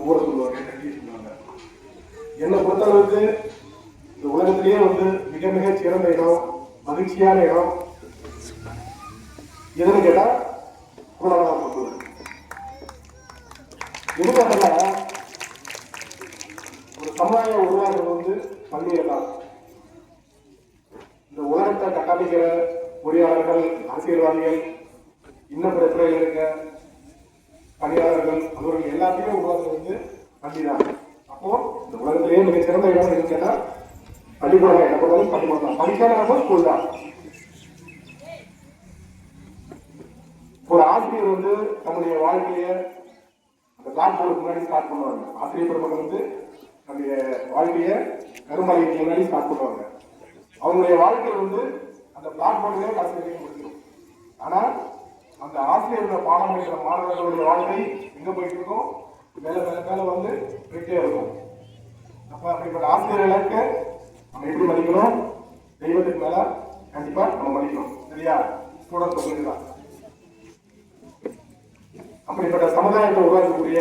ஊரை சொல்லுவாங்க, கல்வி சொல்லுவாங்க. என்னை பொறுத்தளவுக்கு இந்த உலகத்திலேயே மிக மிக சிறந்த இடம், மகிழ்ச்சியான இடம் எதுன்னு கேட்டா உலகம் சொல்லுவேன். எதுக்காக ஒரு சமுதாயம் உருவாக்குறது பள்ளிகள் தான். இந்த உலகத்தை கட்டமைக்கிற பொறியாளர்கள், அரசியல்வாதிகள், இன்னும் பிற துறையில் இருக்க பணியாளர்கள், அவர்கள் எல்லாத்தையுமே உருவாக்குறது பள்ளி தான். அப்போ இந்த உலகத்திலேயே மிக சிறந்த இடம் எதுன்னு கேட்டா பள்ளிக்கூடம். என்ன பொறுத்தவரை பள்ளிக்கூடம் தான். படிக்காத ஸ்கூல் தான். ஒரு ஆசிரியர் தன்னுடைய வாழ்க்கைய அந்த பிளாக் போர்டுக்கு முன்னாடி ஸ்டார்ட் பண்ணுவாங்க. ஆசிரியர் பெருமக்கள் நம்முடைய வாழ்க்கைய கருமாளிக்கு முன்னாடி ஸ்டார்ட் பண்ணுவாங்க. அவங்களுடைய வாழ்க்கை அந்த பிளாக் போர்டுலேயே கடைசி வரைக்கும் முடிச்சிடும். ஆனா அந்த ஆசிரியர்கள் பாடம் படிக்கிற மாணவர்களுடைய வாழ்க்கை எங்க போயிட்டு இருக்கும்? மேல மேல மேல போயிட்டே இருக்கும். அப்ப அப்படிப்பட்ட ஆசிரியர்களுக்கு நம்ம எப்படி மதிக்கணும்? தெய்வத்துக்கு மேல கண்டிப்பா நம்ம மதிக்கணும். சரியா? ஸ்டூடெண்ட்ஸ் சொல்லிதான். அப்படிப்பட்ட சமுதாயத்தை உருவாக்கக்கூடிய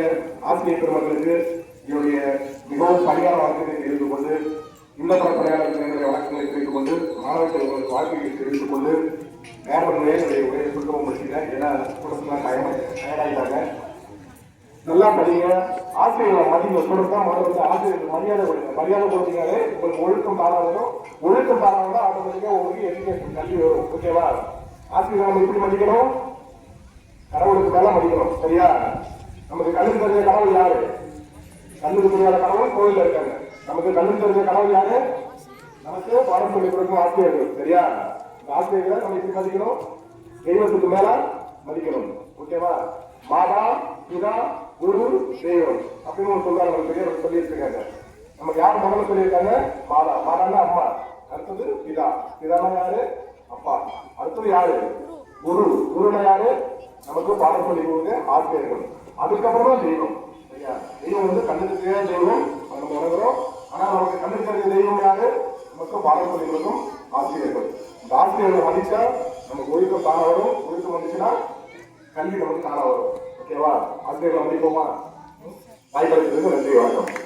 ஆசிரியர் பெருமக்களுக்கு என்னுடைய மிகவும் பணியான வாழ்க்கையை தெரிந்து கொண்டு, இந்த பணியாளர்களுடைய வழக்கங்களை தெரிந்து கொண்டு, மாணவர்களுக்கு வாழ்க்கையை தெரிந்து கொண்டு நேரடியாக என்னுடைய உரையை சுருக்கமாக முடிச்சுட்டேன். ஏன்னா குடும்பம்லாம் தயாராகிட்டாங்க. நல்லா படிங்க. ஆசிரியர்களை மதிங்க. ஸ்டூடெண்ட் தான் முதல்ல ஆசிரியருக்கு மரியாதை கொடுங்க. மரியாதை கொடுத்தீங்களே உங்களுக்கு ஒழுக்கம் தாராளம். ஒழுக்கம் தாராளம் தான் ஆட்டோமேட்டிக்காக உங்களுக்கு எஜுகேஷன் கல்வி வரும். ஓகேவா? ஆசிரியர் நம்ம எப்படி மதிக்கணும்? கடவுளுக்கு மேல மதிக்கணும். சரியா? நமக்கு கண்ணுக்கு தெரிஞ்ச கடவுள் யாரு? கண்ணுக்கு தெரியாத கடவுள் கோயில்ல இருக்காங்க. நமக்கு கண்ணுக்கு தெரிஞ்ச கடவுள் யாரு? நமக்கு பாடம் சொல்லி கொடுக்கும் ஆசிரியர்கள். சரியா? ஆசிரியர்களை நம்ம எப்படி மதிக்கணும்? தெய்வத்துக்கு மேல மதிக்கணும். ஓகேவா? மாதா, பிதா, குரு, தெய்வம் அப்படின்னு சொல்றாங்க. நம்ம பெரியவர்கள் சொல்லிட்டு இருக்காங்க. நமக்கு யார் முதல்ல சொல்லியிருக்காங்க? மாதா. மாதான்னா அம்மா. அடுத்தது பிதா. பிதானா யாரு? அப்பா. அடுத்தது யாரு? குரு. குருனா யாரு? நமக்கு பாடம் சொல்லி கொடுங்க ஆசிரியர்கள். அதுக்கப்புறமா தெய்வம். சரியா? தெய்வம் கண்ணுக்கு தெரியாத தெய்வம் நம்ம உணர்கிறோம். ஆனா நமக்கு கண்ணுக்கு தெரிஞ்ச தெய்வம் யாரு? நமக்கு பாடம் சொல்லி கொடுக்கும் ஆசிரியர்கள். இந்த ஆசிரியர்களை மதிச்சா நமக்கு ஒழுக்கம் தான வரும். ஒழுக்கம் வந்துச்சுன்னா கல்வி நமக்கு தான வரும். ஓகேவா? ஆசிரியர்களை மதிப்போமா? வாய்ப்பு நன்றி. வணக்கம்.